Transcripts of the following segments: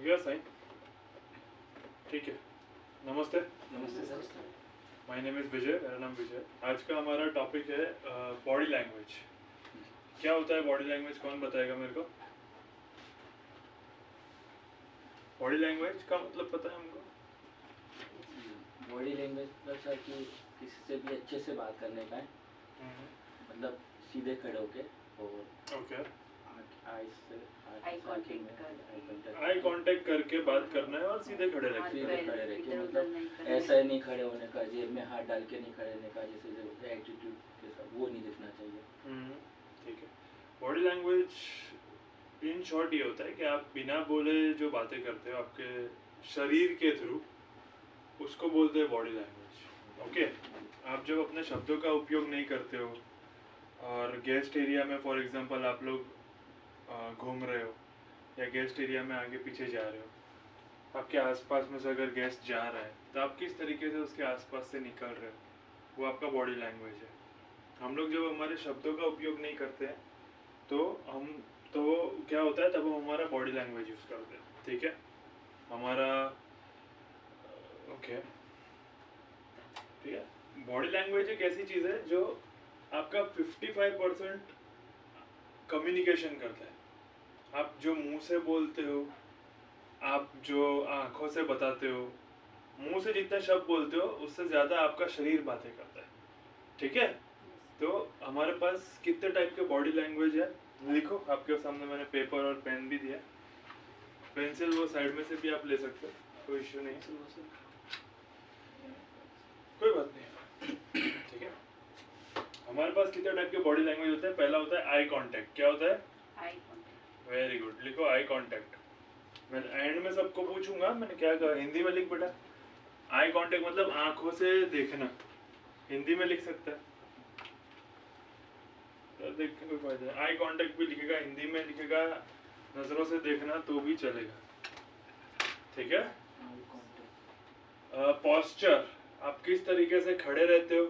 Yes I ठीक है। नमस्ते। नमस्ते सर। माय नेम इज़ विजय, मेरा नाम विजय। आज का हमारा टॉपिक है बॉडी लैंग्वेज। क्या होता है बॉडी लैंग्वेज, कौन बताएगा मेरे को? बॉडी लैंग्वेज का मतलब पता है हमको? बॉडी लैंग्वेज मतलब सर कि किसी से भी अच्छे से बात करने का है, मतलब सीधे खड़े होके और ओके, आई आई कांटेक्ट करके बात करना है और सीधे खड़े रहना है। सीधे खड़े रह के, मतलब ऐसा ही नहीं खड़े होने का, जेब में हाथ डाल के नहीं खड़े रहने का, जैसे एटीट्यूड के साथ वो नहीं दिखना चाहिए। ठीक है। बॉडी लैंग्वेज इन शॉर्ट ये होता है कि आप बिना बोले जो बातें करते हो आपके शरीर के थ्रू, उसको बोलते हैं बॉडी लैंग्वेज। ओके, आप जब अपने शब्दों का उपयोग नहीं करते हो और गेस्ट एरिया में फॉर एग्जांपल आप लोग घूम रहे हो या गेस्ट एरिया में आगे पीछे जा रहे हो, आपके आसपास में से अगर गेस्ट जा रहा है तो आप किस तरीके से उसके आसपास से निकल रहे हो, वो आपका बॉडी लैंग्वेज है। हम लोग जब हमारे शब्दों का उपयोग नहीं करते हैं तो क्या होता है, तब हम हमारा बॉडी लैंग्वेज यूज़ करते हैं। ठीक है, हमारा ओके ठीक है। बॉडी लैंग्वेज एक ऐसी चीज़ है जो आपका 55% कम्युनिकेशन करता है। आप जो मुंह से बोलते हो, आप जो आंखों से बताते हो, मुंह से जितना शब्द बोलते हो उससे ज़्यादा आपका शरीर बातें करता है। ठीक है, तो हमारे पास कितने टाइप के बॉडी लैंग्वेज है लिखो। आपके सामने मैंने पेपर और पेन भी दिया, पेंसिल वो साइड में से भी आप ले सकते हो, कोई इश्यू नहीं, कोई बात नहीं। ठीक है, हमारे पास कितने टाइप के बॉडी लैंग्वेज होते हैं। पहला होता है आई कांटेक्ट। क्या होता है? Eye contact. वेरी गुड, लिखो आई कांटेक्ट। मैं एंड में सबको पूछूंगा, मैंने क्या कहा, हिंदी में लिख बेटा। आई कांटेक्ट मतलब आंखों से देखना, हिंदी में लिख सकता है तो देख के कोई फायदा है। आई कांटेक्ट भी लिखेगा, हिंदी में लिखेगा, नजरों से देखना तो भी चलेगा। ठीक है। पोस्चर, आप किस तरीके से खड़े रहते हो,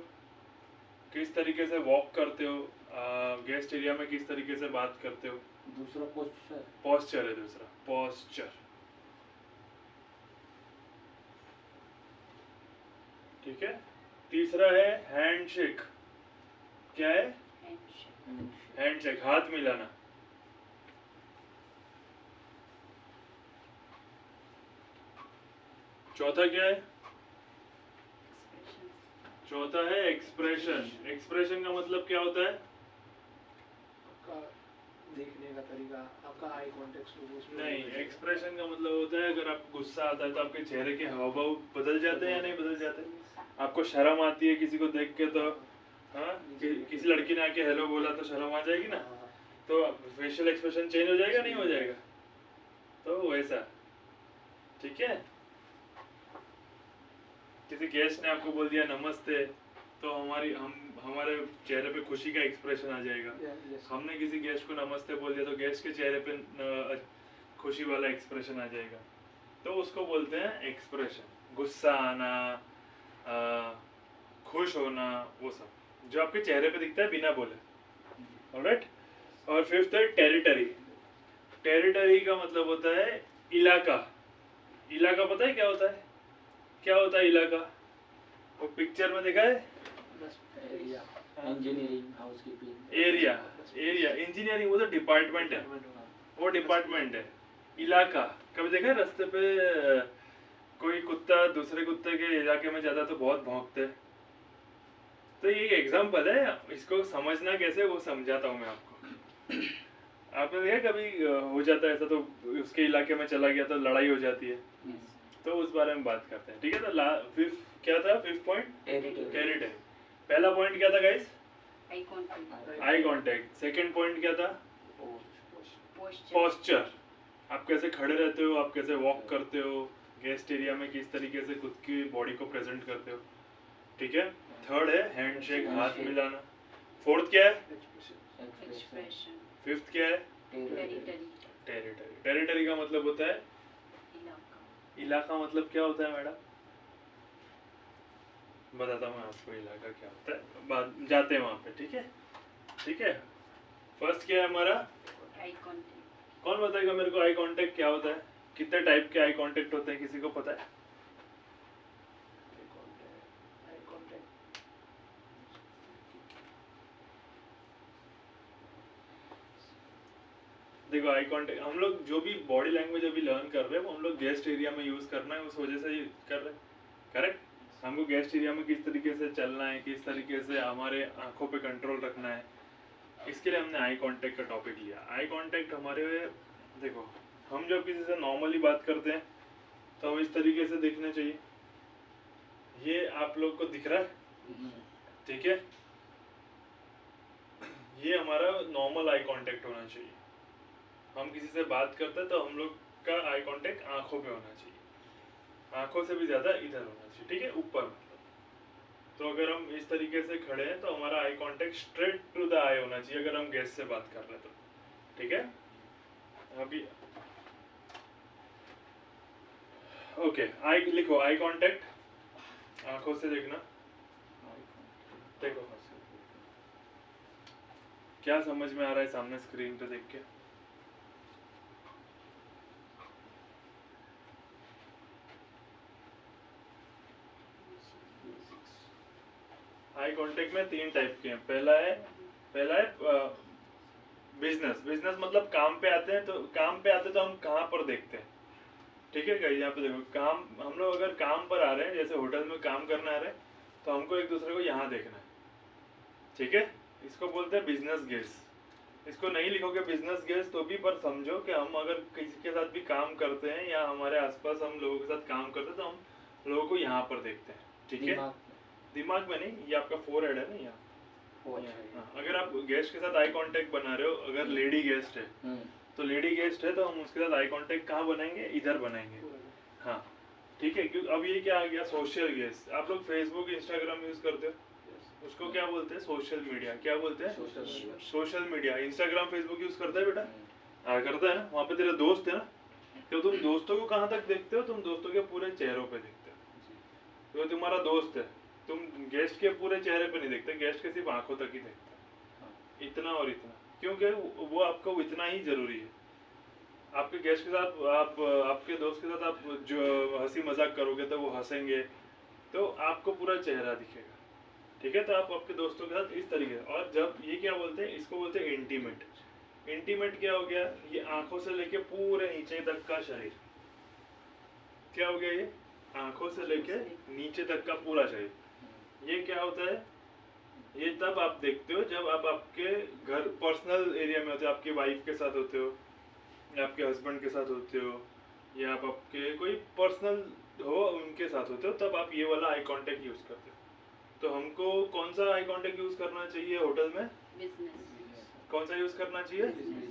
किस तरीके से वॉक करते हो, गेस्ट एरिया में किस तरीके से बात करते हो। दूसरा पोस्चर, पोस्चर है दूसरा, पोस्चर। ठीक है। तीसरा है हैंडशेक। क्या है? हैंडशेक, हाथ मिलाना। चौथा क्या है? चौथा है एक्सप्रेशन। एक्सप्रेशन का मतलब क्या होता है? आपका देखने का तरीका, आपका आई कांटेक्ट। नहीं, एक्सप्रेशन का मतलब होता है अगर आपको गुस्सा आता है तो आपके चेहरे के हाव भाव बदल जाते हैं या नहीं बदल जाते। आपको शर्म आती है किसी को देख के तो किसी लड़की ने आके हेलो बोला तो शर्म आ जाएगी ना, तो फेशियल एक्सप्रेशन चेंज हो जाएगा नहीं हो जाएगा, तो वैसा। ठीक है, किसी गेस्ट ने आपको बोल दिया नमस्ते तो हमारे चेहरे पे खुशी का एक्सप्रेशन आ जाएगा। हमने किसी गेस्ट को नमस्ते बोल दिया तो गेस्ट के चेहरे पे खुशी वाला एक्सप्रेशन आ जाएगा, तो उसको बोलते हैं एक्सप्रेशन। गुस्सा आना, खुश होना, वो सब जो आपके चेहरे पे दिखता है बिना बोले। ऑलराइट। और फिफ्थ है टेरिटरी। टेरिटरी का मतलब होता है इलाका। इलाका पता है क्या होता है? क्या होता है इलाका? वो पिक्चर में देखा है, engineering, housekeeping. Area, area engineering वो तो डिपार्टमेंट है, वो डिपार्टमेंट है। इलाका कभी देखा है रास्ते पे कोई कुत्ता दूसरे कुत्ते के इलाके में जाता तो बहुत भौंकते हैं, तो ये एग्जांपल है, इसको समझना कैसे वो समझाता हूँ मैं आपको। आपने देखा कभी हो जाता है ऐसा तो उसके इलाके में चला गया तो लड़ाई हो जाती है, तो उस बारे में बात करते हैं। ठीक है, तो फिफ्थ क्या था? Fifth point territory. पहला पॉइंट क्या था guys? Eye contact. Eye contact. Second point क्या था? पोस्चर। आप कैसे खड़े रहते हो, आप कैसे वॉक करते हो, गेस्ट एरिया में किस तरीके से खुद की बॉडी को प्रेजेंट करते हो। ठीक है। थर्ड है हैंडशेक, हाथ मिलाना। फोर्थ क्या है? एक्सप्रेशन। फिफ्थ क्या है? टेरिटरी। टेरिटरी। टेरिटरी का मतलब होता है इलाका। इलाका। मतलब क्या होता है मैडम? बताता हूँ आपको इलाका क्या होता है, बात जाते हैं वहाँ पे। ठीक है, ठीक है। फर्स्ट क्या है हमारा? Eye contact. कौन बताएगा मेरे को आई कांटेक्ट क्या होता है? कितने टाइप के आई कांटेक्ट होते हैं, किसी को पता है? आई कांटेक्ट देखो आई कांटेक्ट हम लोग जो भी बॉडी लैंग्वेज अभी लर्न कर रहे हैं वो हम लोग गेस्ट एरिया में यूज करना है, उस वजह से ये कर रहे हैं, करेक्ट। हमको गेस्ट एरिया में किस तरीके से चलना है, किस तरीके से हमारे आंखों पे कंट्रोल रखना है, इसके लिए हमने आई कांटेक्ट का टॉपिक लिया। आई कांटेक्ट हमारे, देखो हम जब किसी से नॉर्मली बात करते हैं तो हम इस तरीके से देखने चाहिए, ये आप लोग को दिख रहा है, ठीक है, ये हमारा नॉर्मल आई कांटेक्ट होना चाहिए। हम किसी से बात करते हैं तो हम लोग का आई कांटेक्ट आंखों पे होना चाहिए, आंखों से भी ज्यादा इधर होना चाहिए, ठीक है, ऊपर मतलब। तो अगर हम इस तरीके से खड़े हैं तो हमारा eye contact straight to the eye होना चाहिए अगर हम गेस्ट से बात कर रहे हैं तो, ठीक है। अभी ओके, आई लिखो, आई कांटेक्ट आंखों से देखना। देखो क्या समझ में आ रहा है सामने स्क्रीन पे देख के? आई कांटेक्ट में 3 टाइप के हैं। पहला है बिजनेस मतलब काम पे आते हैं, तो काम पे आते तो हम कहाँ पर देखते हैं, ठीक है। यहाँ पे देखो, काम, हम लोग अगर काम पर आ रहे हैं, जैसे होटल में काम करने आ रहे हैं, तो हमको एक दूसरे को यहाँ देखना है, ठीक है। इसको बोलते हैं बिजनेस गेज। इसको नहीं लिखोगे बिजनेस गेज तो भी, पर समझो कि हम अगर किसी के साथ भी काम करते हैं या हमारे आसपास हम लोगों के साथ काम करते हैं तो हम लोगों को यहाँ पर देखते हैं, ठीक है। दिमाग में नहीं, ये आपका फोरहेड है ना यहाँ। हाँ, अगर आप गेस्ट के साथ आई कांटेक्ट बना रहे हो, अगर लेडी गेस्ट है तो लेडी गेस्ट है तो हम उसके साथ आई कांटेक्ट कहाँ बनाएंगे, इधर बनाएंगे, हाँ, ठीक है। क्योंकि अब ये क्या आ गया, सोशल गेस्ट। आप लोग फेसबुक इंस्टाग्राम यूज करते हो, उसको क्या बोलते हैं, सोशल मीडिया। क्या बोलते हैं, social media. Instagram Facebook use करता है बेटा? करता है ना। वहाँ पे तेरे दोस्त है ना, तो तुम दोस्तों को कहाँ तक देखते हो, तुम दोस्तों के पूरे चेहरों पे देखते हो। तो तुम्हारा दोस्त है, तुम गेस्ट के पूरे चेहरे पे नहीं देखते, गेस्ट के सिर्फ आंखों तक ही देखते, इतना और इतना। क्योंकि वो आपको इतना ही जरूरी है। आपके गेस्ट के साथ, आप आपके दोस्त के साथ आप जो हंसी मजाक करोगे तो वो हंसेंगे, तो आपको पूरा चेहरा दिखेगा, ठीक है। तो आप आपके दोस्तों के साथ इस तरीके से। और जब ये क्या बोलते हैं, इसको बोलते हैं इंटीमेट। इंटीमेट क्या हो गया, ये आंखों से लेके पूरे नीचे तक का शरीर। क्या हो गया, ये आंखों से लेके नीचे तक का पूरा शरीर। ये क्या होता है, ये तब आप देखते हो जब आप आपके घर पर्सनल एरिया में होते हो, आपके वाइफ के साथ होते हो या आपके हस्बैंड के साथ होते हो, या आप आपके कोई पर्सनल हो उनके साथ होते हो, तब आप ये वाला आई कांटेक्ट यूज करते हो। तो हमको कौन सा आई कांटेक्ट यूज करना चाहिए होटल में? बिजनेस। कौन सा यूज करना चाहिए?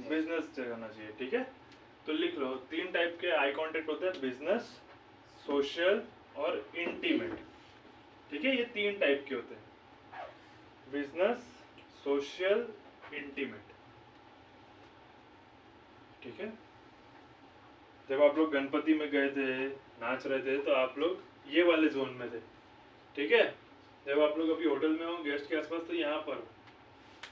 बिजनेस करना चाहिए, ठीक है। तो लिख लो, 3 टाइप के आई कांटेक्ट होते हैं, बिजनेस, सोशल और इंटीमेट, ठीक है। ये 3 टाइप के होते हैं, बिजनेस, सोशल, इंटीमेट, ठीक है। जब आप लोग गणपति में गए थे, नाच रहे थे, तो आप लोग ये वाले जोन में थे, ठीक है। जब आप लोग अभी होटल में हो, गेस्ट के आसपास, तो यहाँ पर,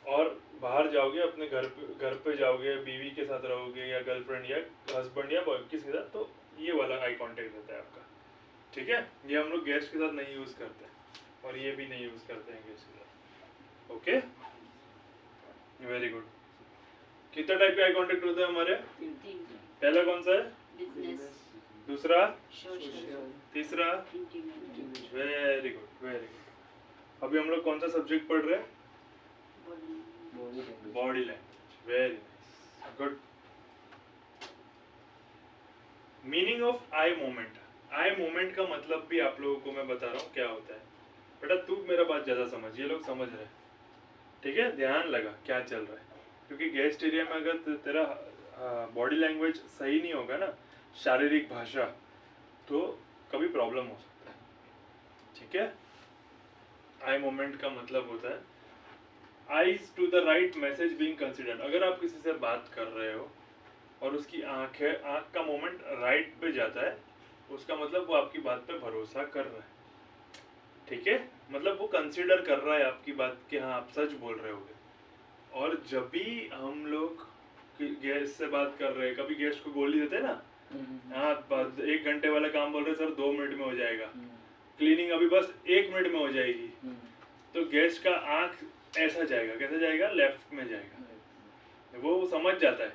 और बाहर जाओगे अपने घर पे जाओगे, बीवी के साथ रहोगे या गर्लफ्रेंड या हस्बैंड या बॉय किसी के साथ, तो ये वाला आई कांटेक्ट रहता है आपका, ठीक है। ये हम लोग गेस्ट के साथ नहीं यूज करते, और ये भी नहीं यूज करते हैं गेस्ट के साथ, ओके। Very good. कितना टाइप के आई कांटेक्ट होते हैं हमारे? 3। पहला कौन सा है? बिजनेस, दूसरा, सोशल, तीसरा, intimate, very good, very good. अभी हम लोग कौन सा सब्जेक्ट पढ़ रहे हैं? Body language, very nice, good. Meaning of I moment. I moment का मतलब भी आप लोगों को मैं बता रहा हूँ क्या होता है। बेटा तू मेरा बात ज्यादा समझ, ये लोग समझ रहे हैं, ठीक है। ध्यान लगा क्या चल रहा है, क्योंकि गेस्ट एरिया में अगर तेरा बॉडी लैंग्वेज सही नहीं होगा ना, शारीरिक भाषा, तो कभी प्रॉब्लम हो सकता है, ठीक है। आई मोमेंट का मतलब होता है eyes to the right message being considered. अगर आप किसी से बात कर रहे हो और उसकी आंख का मोमेंट राइट पे जाता है, उसका मतलब वो आपकी बात पे भरोसा कर रहा है, ठीक है। मतलब वो कंसिडर कर रहा है आपकी बात कि हाँ आप सच बोल रहे होगे। और जब भी हम लोग गेस्ट से बात कर रहे हैं, कभी गेस्ट को गोली देते हैं ना, हाँ 1 घंटे वाला काम बोल रहे सर 2 मिनट में हो जाएगा, हम्म, क्लीनिंग अभी बस 1 मिनट में हो जाएगी। हम्म, तो गेस्ट का आंख ऐसा जाएगा, कैसे जाएगा, लेफ्ट में जाएगा। वो समझ जाता है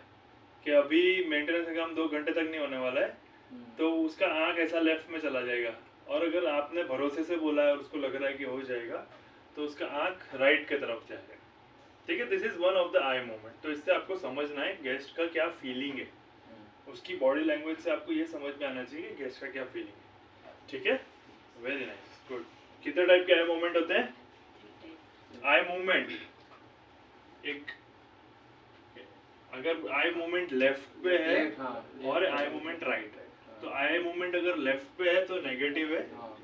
कि अभी मेंटेनेंस का काम 2 घंटे तक नहीं होने वाला है, हम्म, तो उसका आंख ऐसा लेफ्ट में चला जाएगा। और अगर आपने भरोसे से बोला है और उसको लग रहा है कि हो जाएगा, तो उसका आंख राइट की तरफ जाएगा। ठीक है, this is one of the eye movement. तो इससे आपको समझना है गेस्ट का क्या फीलिंग है, उसकी बॉडी लैंग्वेज से आपको ये समझ में आना चाहिए गेस्ट का क्या फीलिंग है। ठीक है, वेरी नाइस, गुड। कितने टाइप के आई मूवमेंट होते हैं? आई मूवमेंट, एक अगर आई मूवमेंट लेफ्ट पे है Left, हाँ, और left, आई right, मूवमेंट राइट है, हाँ, तो आई मूवमेंट अगर लेफ्ट पे है तो नेगेटिव है, हाँ,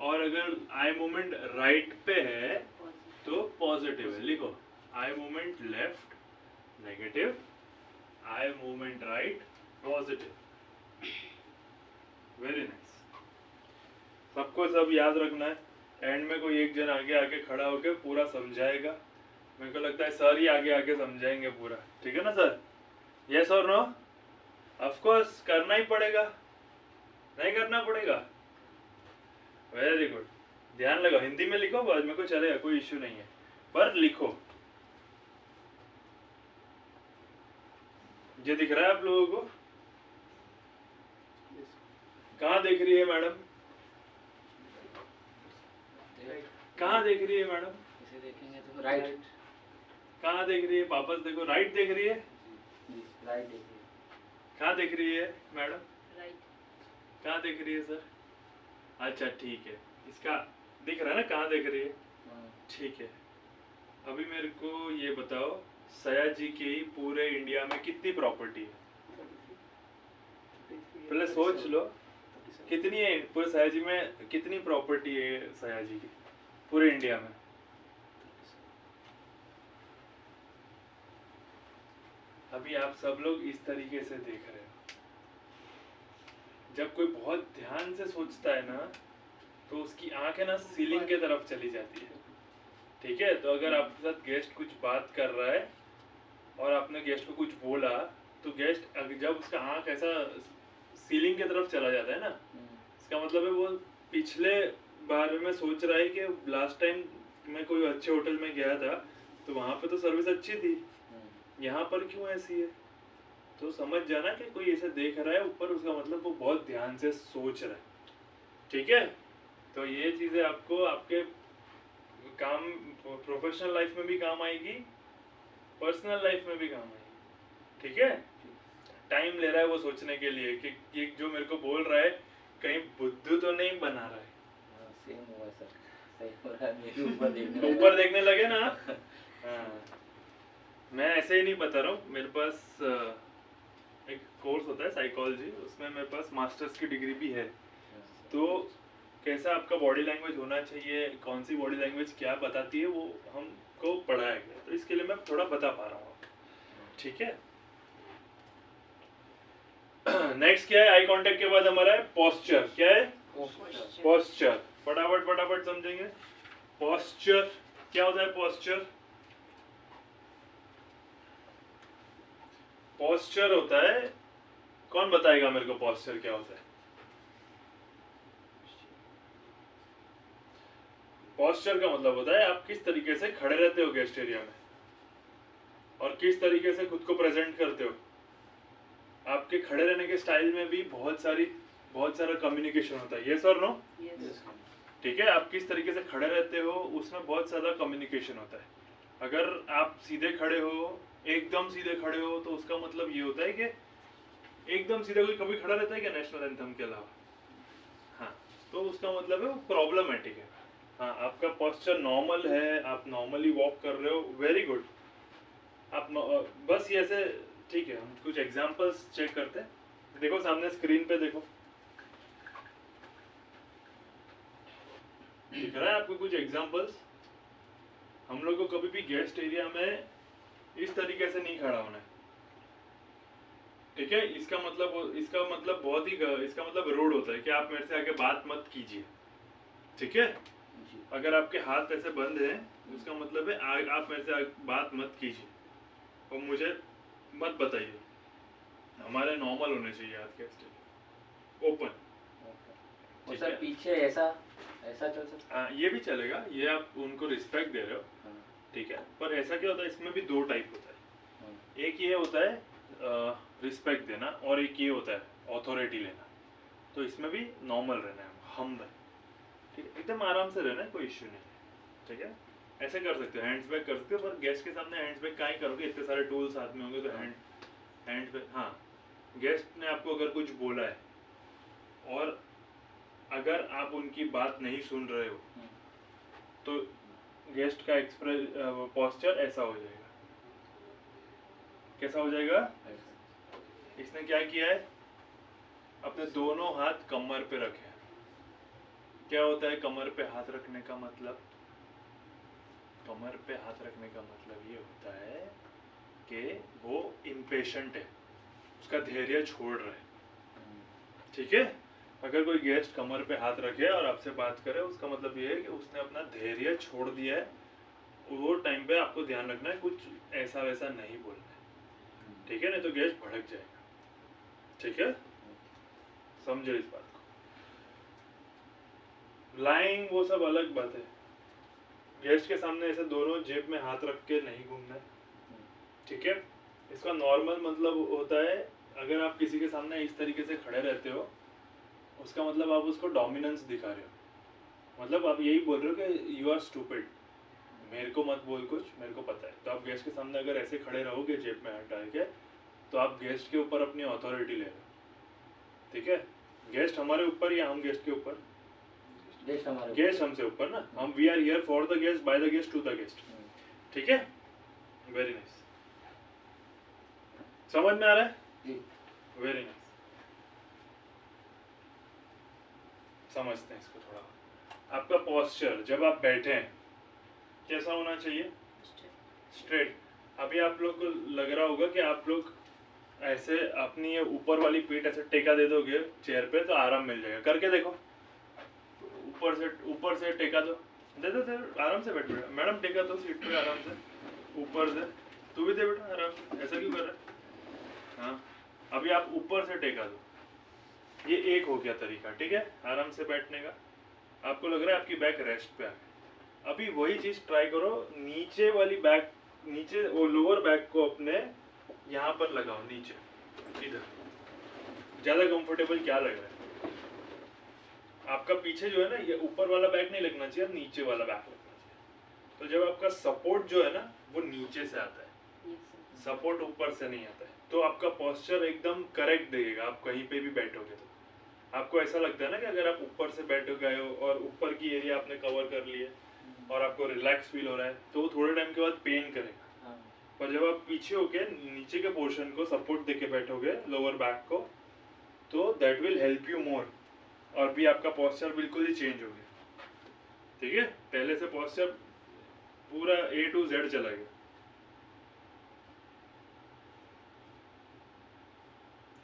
और अगर आई मूवमेंट राइट पे है तो पॉजिटिव है। लिखो, eye movement left negative, eye movement right positive. Very nice, सबको सब याद रखना है। एंड में कोई एक जन आगे आके खड़ा होके पूरा समझाएगा, मेरे को लगता है सर ही आगे आके समझाएंगे पूरा। ठीक है ना सर? यस और नो? ऑफ कोर्स करना ही पड़ेगा, नहीं करना पड़ेगा? वेरी गुड, ध्यान लगाओ। हिंदी में लिखो, बाद में को चलेगा, कोई इश्यू नहीं है, पर लिखो। ये दिख रहा है आप लोगों को? कहाँ देख रही है मैडम? कहाँ देख रही है मैडम? इसे देखेंगे तो राइट, कहाँ देख रही है? वापस देखो, राइट देख रही है? राइट देखिए, कहाँ देख रही है मैडम? राइट कहाँ देख रही है सर? अच्छा ठीक है, इसका दिख रहा है ना कहाँ देख रही है? हाँ, ठीक है, अभी मेरे को ये बताओ, सया जी की पूरे इंडिया में कितनी प्रॉपर्टी है? पहले सोच लो, कितनी है पूरे सया जी में, कितनी प्रॉपर्टी है सया जी की पूरे इंडिया में? अभी आप सब लोग इस तरीके से देख रहे हो। जब कोई बहुत ध्यान से सोचता है ना, तो उसकी आंख है ना सीलिंग के तरफ चली जाती है। ठीक है, तो अगर आपके साथ गेस्ट कुछ बात कर रहा है और आपने गेस्ट को कुछ बोला, तो गेस्ट जब उसका आंख ऐसा सीलिंग की तरफ चला जाता है ना, इसका मतलब है वो पिछले बारे में सोच रहा है कि लास्ट टाइम मैं कोई अच्छे होटल में गया था तो वहाँ पे तो सर्विस अच्छी थी, यहाँ पर क्यों ऐसी है? तो समझ जाना कि कोई ऐसे देख रहा है ऊपर, उसका मतलब वो बहुत ध्यान से सोच रहा है। ठीक है, तो ये चीज़ें आपको आपके काम, प्रोफेशनल लाइफ में भी काम आएगी, पर्सनल लाइफ में भी काम आएगी। ठीक है, टाइम ले रहा है वो सोचने के लिए कि ये जो मेरे को बोल रहा है कहीं बुद्धू तो नहीं बना रहा है। सेम हुआ सर, सही हो रहा है, मेरे ऊपर देखने लगा। ऊपर देखने लगे ना? हाँ, मैं ऐसे ही नहीं बता रहा हूँ, मेरे पास एक कोर्स होता है साइकोलॉजी, उसमें मेरे पास मास्टर्स की डिग्री भी है। तो कैसा आपका बॉडी लैंग्वेज होना चाहिए, कौन सी बॉडी लैंग्वेज क्या बताती है, वो हमको पढ़ाया गया, तो इसके लिए मैं थोड़ा बता पा रहा हूँ आपको। ठीक है, नेक्स्ट क्या है? आई कांटेक्ट के बाद हमारा है पोस्चर। क्या है? पोस्चर। फटाफट फटाफट समझेंगे। पोस्चर क्या होता है? पोस्चर पोस्चर होता है, कौन बताएगा मेरे को पोस्चर क्या होता है? पोस्चर का मतलब होता है आप किस तरीके से खड़े रहते हो गेस्ट एरिया में, और किस तरीके से खुद को प्रेजेंट करते हो। आपके खड़े रहने के स्टाइल में भी बहुत सारा कम्युनिकेशन होता है। यस और नो? यस ठीक है, आप किस तरीके से खड़े रहते हो उसमें बहुत ज़्यादा कम्युनिकेशन होता है। अगर आप सीधे खड़े हो, एकदम सीधे खड़े हो, तो उसका मतलब ये होता है कि एकदम सीधे कोई कभी खड़ा रहता है क्या नेशनल एंथम के अलावा? हाँ, तो उसका मतलब है वो प्रॉब्लमेटिक है। हाँ, आपका पोस्चर नॉर्मल है, आप नॉर्मली वॉक कर रहे हो, वेरी गुड। आप बस ये ऐसे, ठीक है, हम कुछ एग्जांपल्स चेक करते हैं। देखो सामने स्क्रीन पे देखो, दिख रहा है आपको कुछ एग्जांपल्स? हम लोग को कभी भी गेस्ट एरिया में इस तरीके से नहीं खड़ा होना है। ठीक है, इसका मतलब बहुत ही, इसका मतलब रूड होता है कि आप मेरे से आगे बात मत कीजिए। ठीक है, अगर आपके हाथ ऐसे बंद हैं, उसका मतलब है आप मेरे से बात मत कीजिए और मुझे मत बताइए। हमारे नॉर्मल होने चाहिए हाथ के स्टिल ओपन। और ठीक सर है। पीछे ऐसा ऐसा चल सकता हाँ, ये भी चलेगा, ये आप उनको रिस्पेक्ट दे रहे हो, है? ठीक है। पर ऐसा क्या होता है, इसमें भी दो टाइप होता है। हाँ, एक ये होता है रिस्पेक्ट देना, और एक ये होता है अथॉरिटी लेना। तो इसमें भी नॉर्मल रहना है, हम ठीक है, एकदम आराम से रहना है, कोई इश्यू नहीं है, ठीक है। ऐसे कर सकते हो, हैंड्स बैक कर सकते हो, पर गेस्ट के सामने हैंड्स बैक कहाँ ही करोगे, इतने सारे टूल्स हाथ में होंगे तो हैंड्स बैक। हाँ, गेस्ट ने आपको अगर कुछ बोला है और अगर आप उनकी बात नहीं सुन रहे हो तो गेस्ट का एक्सप्रेस पोस्चर ऐसा हो जाएगा। कैसा हो जाएगा? ऐसा। इसने क्या किया है, अपने दोनों हाथ कमर पे रखे हैं। क्या होता है कमर पे हाथ रखने का मतलब? कमर पे हाथ रखने का मतलब ये होता है कि वो इम्पेशेंट है, उसका धैर्य छोड़ रहा है, ठीक है। अगर कोई गेस्ट कमर पे हाथ रखे और आपसे बात करे, उसका मतलब ये है कि उसने अपना धैर्य छोड़ दिया है। वो टाइम पे आपको ध्यान रखना है, कुछ ऐसा वैसा नहीं बोलना है, ठीक है, नहीं तो गेस्ट भड़क जाएगा, ठीक है। समझो इस बात को। लाइंग वो सब अलग बात है। गेस्ट के सामने ऐसे दोनों जेब में हाथ रख के नहीं घूमना है, ठीक है। इसका नॉर्मल मतलब होता है, अगर आप किसी के सामने इस तरीके से खड़े रहते हो, उसका मतलब आप उसको डोमिनेंस दिखा रहे हो। मतलब आप यही बोल रहे हो कि यू आर स्टूपिड, मेरे को मत बोल कुछ, मेरे को पता है। तो आप गेस्ट के सामने अगर ऐसे खड़े रहोगे जेब में हाथ डाल के, तो आप गेस्ट के ऊपर अपनी अथॉरिटी ले रहे हो, ठीक है। गेस्ट हमारे ऊपर या हम गेस्ट के ऊपर? गेस्ट हमसे ऊपर ना। हम we are here for the guest, by the guest, to the guest, ठीक है। वेरी नाइस, समझ में आ रहा है? वेरी नाइस, समझते हैं इसको थोड़ा। आपका पोस्चर जब आप बैठे हैं कैसा होना चाहिए? स्ट्रेट। अभी आप लोग को लग रहा होगा कि आप लोग ऐसे अपनी ये ऊपर वाली पीठ ऐसे टेका दे दोगे चेयर पे तो आराम मिल जाएगा। करके देखो, ऊपर से टेका दो, दे दो आराम से बैठ बेटा। मैडम टेका दो सीट पे आराम से, ऊपर से। तू भी दे बेटा आराम से। ऐसा क्यों कर रहा है? हाँ, अभी आप ऊपर से टेका दो। ये एक हो गया तरीका, ठीक है, आराम से बैठने का। आपको लग रहा है आपकी बैक रेस्ट पे आ गई। अभी वही चीज ट्राई करो, नीचे वाली बैक, नीचे वो लोअर बैक को अपने यहाँ पर लगाओ, नीचे इधर। ज्यादा कंफर्टेबल क्या लग रहा है? आपका पीछे जो है ना, ये ऊपर वाला बैक नहीं लगना चाहिए, नीचे वाला बैक लगना चाहिए। तो जब आपका सपोर्ट जो है ना, वो नीचे से आता है, सपोर्ट ऊपर से नहीं आता है, तो आपका पोस्चर एकदम करेक्ट देगा। आप कहीं पे भी बैठोगे तो आपको ऐसा लगता है ना कि अगर आप ऊपर से बैठ गए हो और ऊपर की एरिया आपने कवर कर लिए और आपको रिलैक्स फील हो रहा है, तो वो थोड़े टाइम के बाद पेन करेगा। पर जब आप पीछे होके नीचे के पोर्शन को सपोर्ट देके बैठोगे, लोअर बैक को, तो that will help you more. और भी आपका पोस्चर बिल्कुल ही चेंज हो गया, ठीक है। पहले से पोस्चर पूरा A to Z चला गया,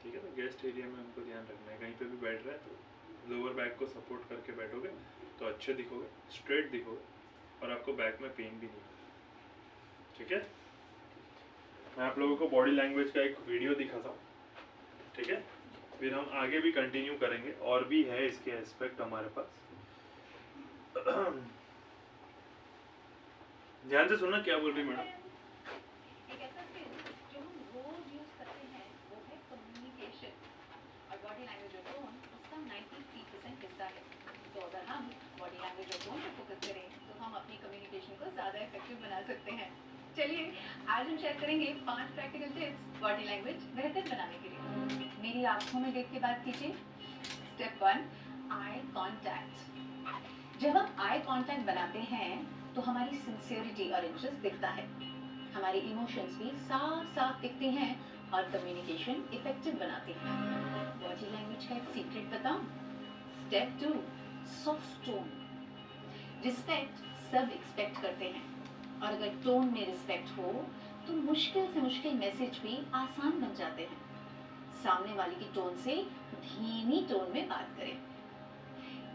ठीक है। तो गेस्ट एरिया में हमको ध्यान रखना है, कहीं पे भी बैठ रहा है तो लोअर बैक को सपोर्ट करके बैठोगे तो अच्छे दिखोगे, स्ट्रेट दिखोगे, और आपको बैक में पेन भी नहीं होगा, ठीक है। मैं आप लोगों को बॉडी लैंग्वेज का एक वीडियो दिखाता हूँ, ठीक है। फिर हम आगे भी कंटिन्यू करेंगे, और भी है इसके एस्पेक्ट हमारे पास। ध्यान से सुनना क्या बोल रही मैडम। एक ऐसा स्किल जो हम रोज यूज करते हैं वो है कम्युनिकेशन, और बॉडी लैंग्वेज और टोन उसका 93% हिस्सा है। तो अगर हम बॉडी लैंग्वेज और टोन पर फोकस करें तो हम अपनी कम्युनिकेशन को ज़्यादा इफेक्टिव बना सकते हैं। चलिए आज हम शेयर करेंगे 5 प्रैक्टिकल टिप्स बॉडी लैंग्वेज बेहतर बनाने के लिए। मेरी आंखों में देख के बात कीजिए। Step 1, eye contact. जब हम आई कांटेक्ट बनाते हैं तो हमारी सिंसियरिटी और इंटरेस्ट दिखता है, हमारे इमोशंस भी साफ साफ दिखते हैं और कम्युनिकेशन इफेक्टिव बनाते हैं। बॉडी लैंग्वेज का एक सीक्रेट बताऊं? Step 2, soft tone. रिस्पेक्ट सब एक्सपेक्ट करते हैं, और अगर टोन में रिस्पेक्ट हो तो मुश्किल से मुश्किल मैसेज भी आसान बन जाते हैं। सामने वाले की टोन से धीमी टोन में बात करें,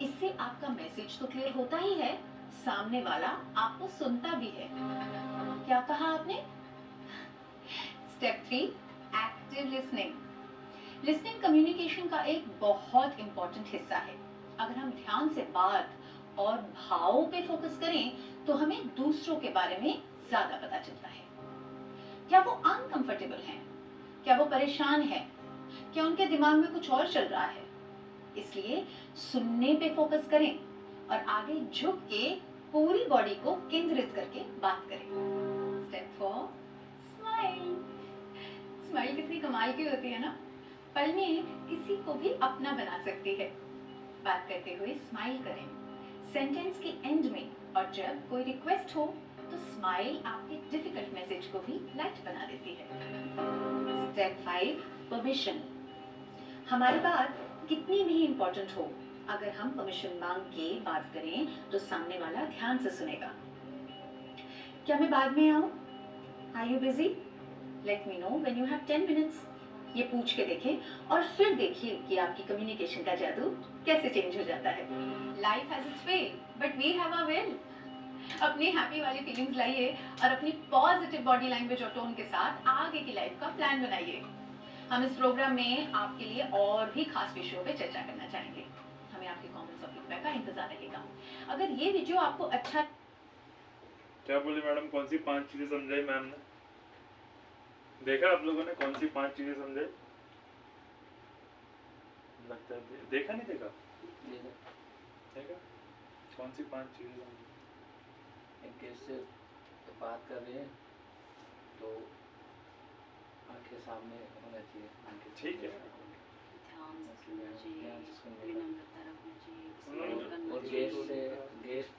इससे आपका मैसेज तो क्लियर होता ही है, सामने वाला आपको सुनता भी है। क्या कहा आपने? Step 3, active listening. Listening communication का एक बहुत इंपॉर्टेंट हिस्सा है। अगर हम ध्यान से बात और भावों पे फोकस करें तो हमें दूसरों के बारे में ज्यादा पता चलता है। क्या वो अनकंफर्टेबल हैं? क्या वो परेशान हैं? क्या उनके दिमाग में कुछ और चल रहा है? इसलिए सुनने पे फोकस करें और आगे झुक के पूरी बॉडी को केंद्रित करके बात करें। Step 4, smile. स्माइल कितनी कमाल की होती है ना, पल में किसी को भी अपना बना सकती है। बात करते हुए स्माइल करें सेंटेंस के एंड में, और जब कोई रिक्वेस्ट हो तो स्माइल आपके डिफिकल्ट मैसेज को भी लाइट बना देती है। Step 5, permission. हमारी बात कितनी भी इंपॉर्टेंट हो, अगर हम परमिशन मांग के बात करें तो सामने वाला ध्यान से सुनेगा। क्या मैं बाद में आऊं? Are you busy? Let me know when you have 10 minutes. ये पूछ के देखें और फिर देखिए कि आपकी कम्युनिकेशन का जादू कैसे चेंज हो जाता है। Life has its way, but we have our will. अपनी हैप्पी वाली फीलिंग्स लाइए और अपनी पॉजिटिव बॉडी लैंग्वेज और टोन के साथ आगे की लाइफ का प्लान बनाइए। हम इस प्रोग्राम में आपके लिए और भी खास विषयों पे चर्चा करना चाहेंगे। हमें आपके कमेंट्स और फीडबैक का इंतजार रहेगा। अगर ये वीडियो आपको अच्छा क्या बोली मैडम, कौन सी 5 चीजें समझाई मैम ने? देखा आप लोगों ने कौन सी 5 चीजें समझाई? लगता है देखा नहीं देखा? देखा कौन सी 5 चीजें समझाई? एक गेस्ट से बात कर रहे हैं तो आंखें सामने होना चाहिए, आंखें ठीक है। ध्यान से सुनना चाहिए, ध्यान से सुनना। विनम्रता रखना चाहिए, स्माइल करना और चाहिए। गेस्ट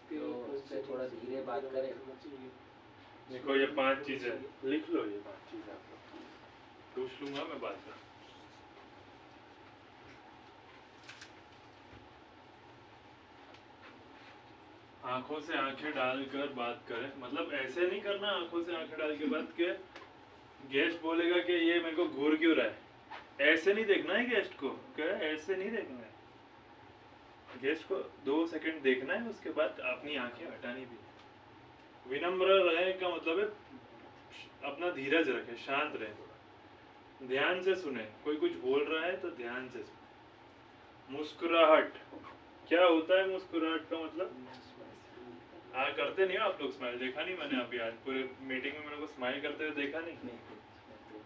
से थोड़ा धीरे बात करें। देखो ये 5 चीजें लिख लो, ये 5 चीजें आप लोग पूछ लूंगा मैं बाद में। आंखों से आंखें डालकर बात करें, मतलब ऐसे नहीं करना आंखों से आंखें डाल के बात के गेस्ट बोलेगा कि ये मेरे को घूर क्यों रहा है, ऐसे नहीं देखना है गेस्ट को, क्या ऐसे नहीं देखना है गेस्ट को। 2 सेकंड देखना है, उसके बाद अपनी आंखें हटानी भी है। विनम्र रहे का मतलब है अपना धीरज रखे, शांत रहे, थोड़ा ध्यान से सुने। कोई कुछ बोल रहा है तो ध्यान से सुने। मुस्कुराहट, क्या होता है मुस्कुराहट का मतलब? करते नहीं हो आप लोग स्माइल? देखा नहीं मैंने अभी, आज पूरे मीटिंग में मेरे को स्माइल करते हुए देखा नहीं।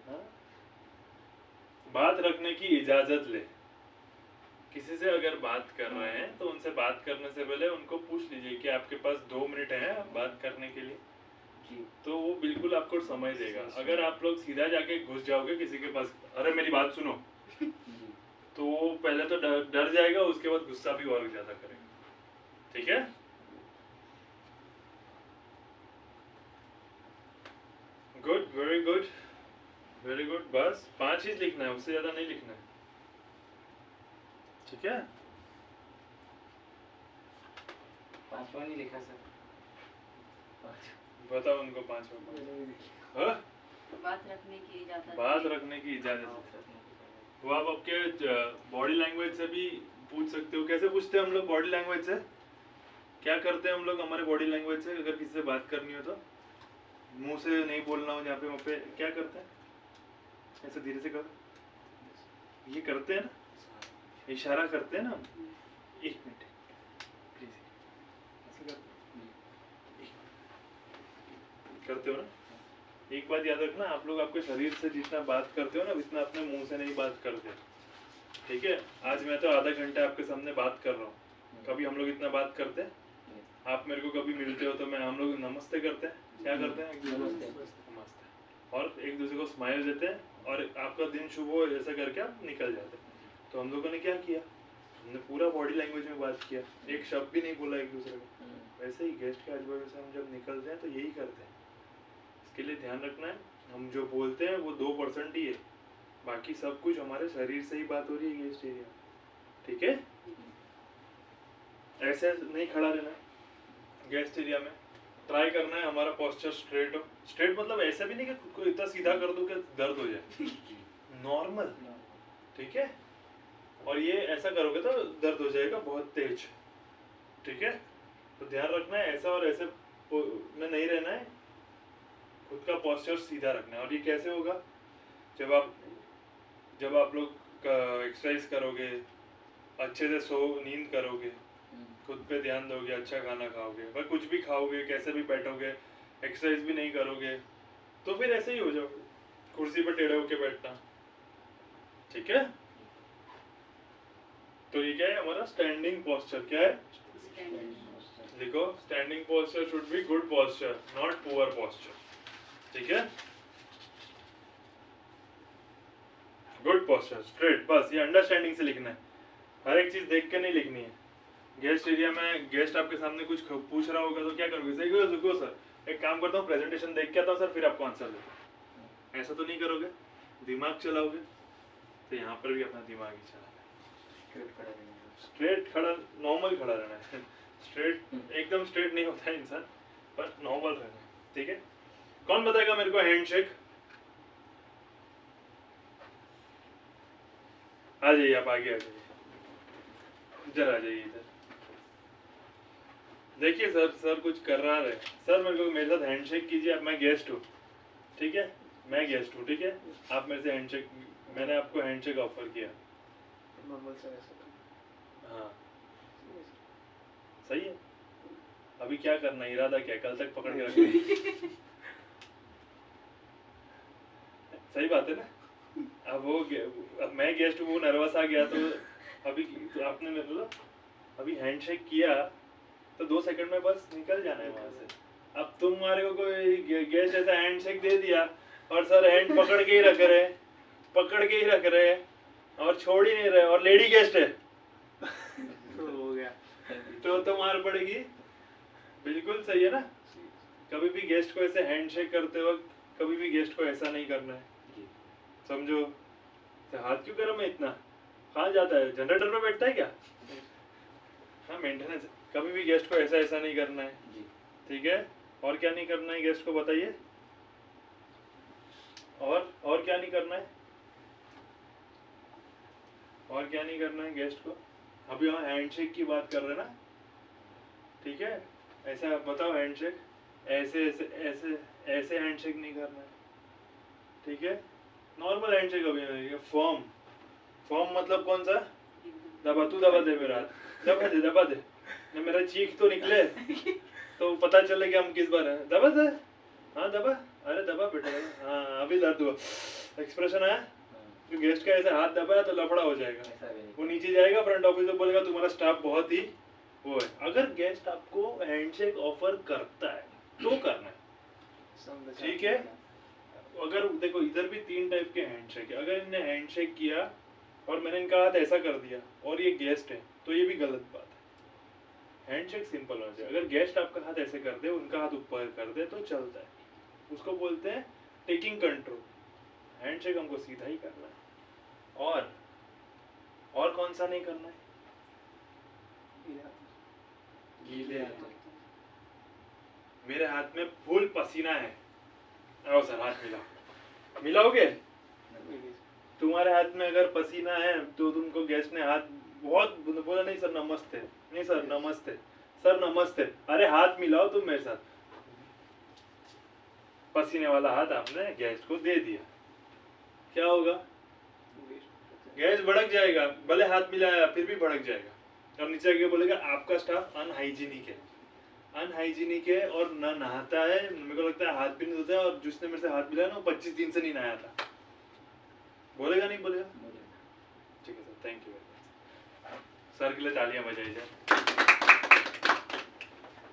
हाँ? बात रखने की इजाजत ले। किसी से अगर बात कर रहे हैं तो उनसे बात करने से पहले उनको पूछ लीजिए कि आपके पास 2 मिनट है बात करने के लिए, जी तो वो बिल्कुल आपको समय देगा। अगर आप लोग सीधा जाके घुस जाओगे किसी के पास, अरे मेरी बात सुनो, जी तो वो पहले तो डर जाएगा, उसके बाद गुस्सा भी और ज्यादा करेगा। ठीक है? Good, very good, very good. बस 5 ही लिखना है, उससे ज्यादा नहीं लिखना है। ठीक है? 5वां नहीं लिखा सर। बताओ उनको 5वां। हाँ? बात रखने की इजाजत। बात रखने की इजाजत है। वो आप आपके बॉडी लैंग्वेज से भी पूछ सकते हो। कैसे पूछते हैं हम लोग बॉडी लैंग्वेज से? क्या करते हैं हम लोग हमारे बॉडी लैंग्वेज से? अगर किसी से बात करनी हो तो मुंह से नहीं बोलना हो, जहाँ पे वहाँ पे क्या करते हैं? ऐसे धीरे से करो, ये करते हैं ना, इशारा करते हैं ना। 1 मिनट प्लीज, ऐसे करते हो ना। एक बात याद रखना, आप लोग आपके शरीर से जितना बात करते हो ना, उतना अपने मुंह से नहीं बात करते। ठीक है? आज मैं तो आधा घंटा आपके सामने बात कर रहा हूँ, कभी हम लोग इतना बात करते हैं? आप मेरे को कभी मिलते हो तो हम लोग नमस्ते करते हैं, क्या करते हैं? नमस्ते, और एक दूसरे को स्माइल देते हैं और आपका दिन शुभ हो ऐसा करके आप निकल जाते हैं। तो हम लोगों ने क्या किया, हमने पूरा बॉडी लैंग्वेज में बात किया, एक शब्द भी नहीं बोला एक दूसरे को। वैसे ही गेस्ट के आजू बाजू से हम जब निकलते हैं तो यही करते हैं। इसके लिए ध्यान रखना है, हम जो बोलते हैं वो 2% ही है, बाकी सब कुछ हमारे शरीर से ही बात हो रही है गेस्ट एरिया। ठीक है? ऐसे नहीं खड़ा रहना है गेस्ट एरिया में। ट्राई करना है हमारा पोस्चर स्ट्रेट हो। स्ट्रेट मतलब ऐसा भी नहीं कि कोई इतना सीधा कर दो कि दर्द हो जाए, नॉर्मल। ठीक है? और ये ऐसा करोगे तो दर्द हो जाएगा बहुत तेज। ठीक है? तो ध्यान रखना है, ऐसा और ऐसे में नहीं रहना है, खुद का पोस्चर सीधा रखना है। और ये कैसे होगा? जब आप लोग एक्सरसाइज करोगे, अच्छे से नींद करोगे, खुद पे ध्यान दोगे, अच्छा खाना खाओगे, पर कुछ भी खाओगे, कैसे भी बैठोगे, एक्सरसाइज भी नहीं करोगे, तो फिर ऐसे ही हो जाओगे, कुर्सी पर टेढ़े होके बैठना। ठीक है, तो ये क्या है हमारा स्टैंडिंग पोस्चर। क्या है? देखो, standing posture should be good posture, not poor posture. ठीक है, गुड पोस्चर, स्ट्रेट, बस ये अंडरस्टैंडिंग से लिखना है, हर एक चीज देख के नहीं लिखनी है। गेस्ट एरिया में गेस्ट आपके सामने कुछ पूछ रहा होगा तो क्या करोगे? सही गो सर, एक काम करता हूँ, प्रेजेंटेशन देख के आता हूँ सर, फिर आपको आंसर देता हूँ। ऐसा तो नहीं करोगे, दिमाग चलाओगे। तो यहाँ पर भी अपना दिमाग ही चलाना है, स्ट्रेट खड़ा, नॉर्मल खड़ा रहना है। स्ट्रेट एकदम स्ट्रेट नहीं होता है इंसान, पर नॉर्मल रहना है। ठीक है, कौन बताएगा मेरे को हैंडशेक? आ जाइए, आप आगे आ जाइए, इधर आ जाइए, इधर देखिए। सर कुछ कर रहा है। सर मेरे साथ हैंडशेक कीजिए, अब मैं गेस्ट हूँ। ठीक है, मैं गेस्ट हूँ। ठीक है, आप मेरे से हैंडशेक, मैंने आपको हैंडशेक ऑफर किया। नॉर्मल सर ऐसा। हाँ, सही है। अभी क्या करना है, इरादा क्या है? कल तक पकड़ के रखना। सही बात है ना। अब मैं गेस्ट हूँ, वो नर्वस आ गया, तो अभी तो आपने मेरे को अभी हैंडशेक किया तो 2 सेकंड में बस निकल जाना है वहां से। अब तुम्हारे को कोई गेस्ट ऐसा हैंडशेक दे दिया और सर हैंड पकड़ के ही रख रहे और छोड़ ही नहीं रहे, और लेडी गेस्ट है तो हो गया, तो मार पड़ेगी। बिल्कुल सही है ना। कभी भी गेस्ट को ऐसे हैंडशेक करते वक्त कभी भी गेस्ट को ऐसा नहीं करना है, समझो। तो हाथ क्यों गरम है इतना? कहाँ जाता है? जनरेटर में बैठता है क्या? हाँ, मेंटेनेंस। कभी भी गेस्ट को ऐसा नहीं करना है। ठीक है, और क्या नहीं करना है गेस्ट को बताइए? और क्या नहीं करना है? और क्या नहीं करना है गेस्ट को? अभी हम हैंडशेक की बात कर रहे हैं ना। ठीक है, ऐसा बताओ, हैंडशेक ऐसे हैंडशेक नहीं करना है। ठीक है, नॉर्मल हैंडशेक अभी नहीं। फॉर्म मतलब कौन सा? दबा दे मेरा हाथ, दबा दे ना, मेरा चीख तो निकले तो पता चले कि हम किस बार है। दबा दे, हाँ दबा, अरे दबा बेटा, हाँ अभी दर्द हुआ, एक्सप्रेशन आया। तो गेस्ट का ऐसे हाथ दबाया तो लफड़ा हो जाएगा, वो नीचे जाएगा, फ्रंट ऑफिस में बोलेगा तुम्हारा स्टाफ बहुत ही वो है। अगर गेस्ट आपको हैंडशेक ऑफर करता है तो करना है। ठीक है, अगर देखो इधर भी 3 टाइप के हैंडशेक है। अगर इन्होंने हैंडशेक किया और मैंने इनका हाथ ऐसा कर दिया और ये गेस्ट है, तो ये भी गलत बात है। हैंडशेक सिंपल होना चाहिए। अगर गेस्ट आपका हाथ ऐसे कर दे, उनका हाथ ऊपर कर दे, तो चलता है, उसको बोलते हैं टेकिंग कंट्रोल। हैंडशेक हमको सीधा ही करना है। और कौन सा नहीं करना है? गीले हाथ। मेरे हाथ में फुल पसीना है, आओ सर हाथ मिलाओगे? तुम्हारे हाथ में अगर पसीना है तो तुमको गेस्ट ने हाथ बहुत बोला, नहीं सर नमस्ते, नहीं सर नमस्ते, सर नमस्ते, अरे हाथ मिलाओ तुम मेरे साथ। पसीने वाला हाथ आपने गेस्ट को दे दिया, क्या होगा? गेस्ट भड़क जाएगा, भले हाथ मिलाया फिर भी भड़क जाएगा, और नीचे आके बोलेगा आपका स्टाफ अनहाइजीनिक है और ना नहाता है, मेरे को लगता है हाथ भी नहीं धोता है, और जिसने मेरे से हाथ मिलाया ना वो 25 दिन से नहीं नहाया था। बोलेगा नहीं बोलेगा? ठीक है sir, thank you very much. Sir के लिए तालियां बजाई जाए।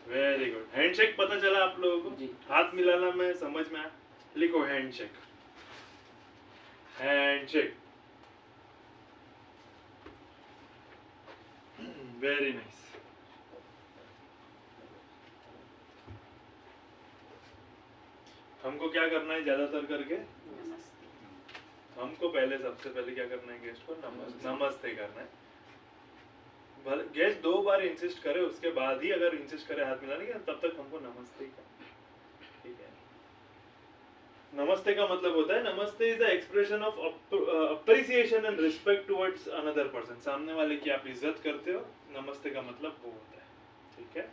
Very good. हैंडशेक पता चला आप लोगों को? हाथ मिलाना में समझ में आया? लिखो हैंडशेक। Very nice. हमको क्या करना है ज्यादातर करके? हमको सबसे पहले क्या करना है? गेस्ट को नमस्ते करना है। गेस्ट 2 बार इंसिस्ट करे, उसके बाद ही अगर इंसिस्ट करे हाथ मिलाने का, तब तक हमको नमस्ते ही करना है। ठीक है, नमस्ते का मतलब होता है, नमस्ते is the expression of appreciation and respect towards another person. सामने वाले की आप इज्जत करते हो, नमस्ते का मतलब वो होता है। ठीक है,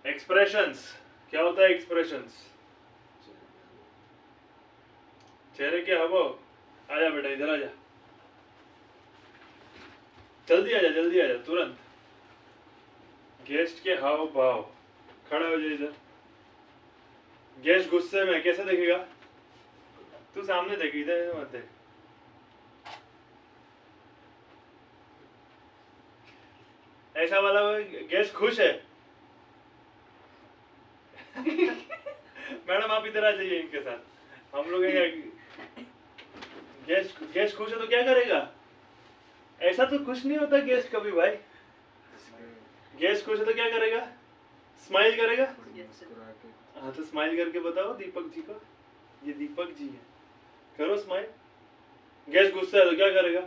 एक्सप्रेशंस क्या होता है? एक्सप्रेशंस चेहरे के हावभाव। आजा बेटा इधर आजा, जल्दी आजा तुरंत। गेस्ट के हाव भाव, खड़ा हो जाए इधर। गेस्ट गुस्से में कैसे देखेगा? तू सामने देख, इधर मत देख। ऐसा वाला गेस्ट खुश है। मैडम आप इधर आ जाइए इनके साथ, हम लोग गेस्ट खुश है तो क्या करेगा? ऐसा तो खुश नहीं होता गेस्ट कभी भाई। गेस्ट खुश है तो क्या करेगा? स्माइल करेगा। हाँ तो स्माइल करके बताओ दीपक जी को, ये दीपक जी है, करो स्माइल। गेस्ट गुस्सा है तो क्या करेगा?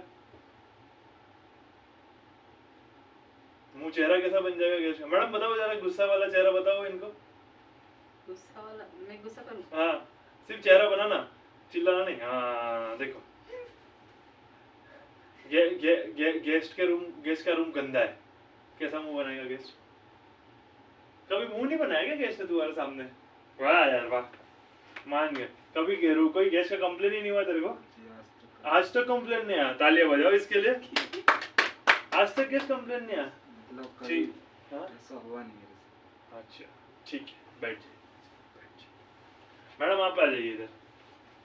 मुंह चेहरा कैसा बन जाएगा गेस्ट का? मैडम बताओ जरा गुस्सा वाला चेहरा बताओ इनको। गुस्सा वाला, मैं गुस्सा करूं? हाँ सिर्फ चेहरा बनाना, चिल्लाना नहीं। हाँ देखो गेस्ट का रूम गंदा है, कैसा मुंह बनाएगा गेस्ट? कभी मुंह नहीं बनाया क्या गेस्ट ने तुम्हारे सामने? वाह यार वाह, मान गए। कभी कोई गेस्ट का कंप्लेन ही नहीं हुआ तेरे को? आज तक कंप्लेन नहीं आया, तालियां बजाओ इसके लिए। आज तक गेस्ट कंप्लेन नहीं आया? ठीक, हाँ ऐसा हुआ नहीं मेरे से। अच्छा ठीक है, बैठ जाइए। मैडम आप आ जाइए इधर।